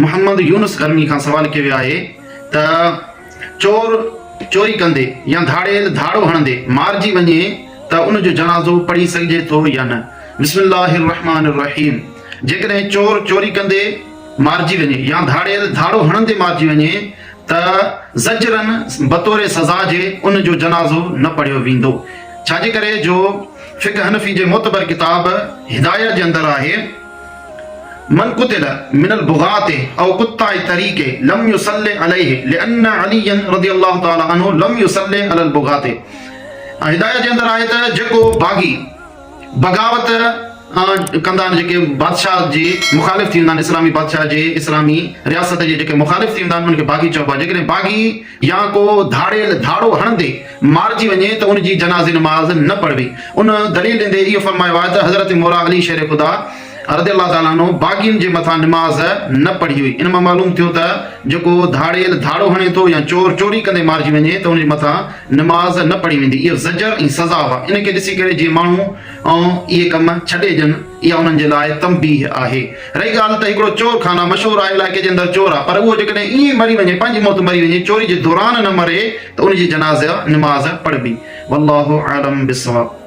मोहम्मद यूनुस गर्मी खां सवाल कयो वियो आहे त चोर चोरी कंदे या धाड़ो हणंदे मारिजी वञे त उन जो जनाज़ो पढ़ी सघिजे थो या न। बिस्मिल्लाहिर रहमानिर रहीम। जेकॾहिं चोर चोरी कंदे मारिजी वञे या धाड़ो हणंदे मारिजी वञे त ज़जरन बतौर सज़ा जे उन जो जनाज़ो न पढ़ियो वेंदो। छाजे करे जो फिक़्ह हनफी जे मोतबर किताब हिदायत जे अंदर आहे मन कुतिल मिनल बुगाते औ कुत्ता तरीके लम युसल्ले अलैहि लिअन्न अलीयन रज़ियल्लाहु तआला अन्हु लम युसल्ले अलल बुगाते। हिदायत जे अंदर आहे त जेको बागी बगावत कंदा आहिनि, जेके बादशाह जे मुखालिफ़ थी वेंदा आहिनि, इस्लामी बादशाह जे इस्लामी रियासत जे जेके मुखालिफ़ थी वेंदा आहिनि उनखे बागी चइबो आहे। जेकॾहिं बागी या को धाड़ो हणंदे मारिजी वञे त उनजी जनाज़े नमाज़ न पढ़बी। उन दलील ॾींदे इहो फरमायो आहे त हज़रत मौला अली शेर ख़ुदा रज़ियल्लाहु ताला अन्हु बागियुनि जे मथां नमाज़ न पढ़ी हुई। इन मां मालूम थियो त जेको धाड़ो हणे थो या चोर चोरी कंदे मारिजी वञे त उनजे मथां नमाज़ न पढ़ी वेंदी। इहो ज़जर ऐं सज़ा हुआ। इनखे ॾिसी करे जीअं माण्हू इहे कम छॾे ॾियनि, इहा उन्हनि जे लाइ तंबीह आहे। रही ॻाल्हि त हिकिड़ो चोर खाना मशहूरु आहे इलाइक़े जे अंदरि चोर आहे, पर उहो जेकॾहिं ईअं मरी वञे, पंहिंजी मौत मरी वञे, चोरी जे दौरान न मरे त उनजी जनाज़ा नमाज़ पढ़बी। वल्लाहु आलम बिस्सवाब।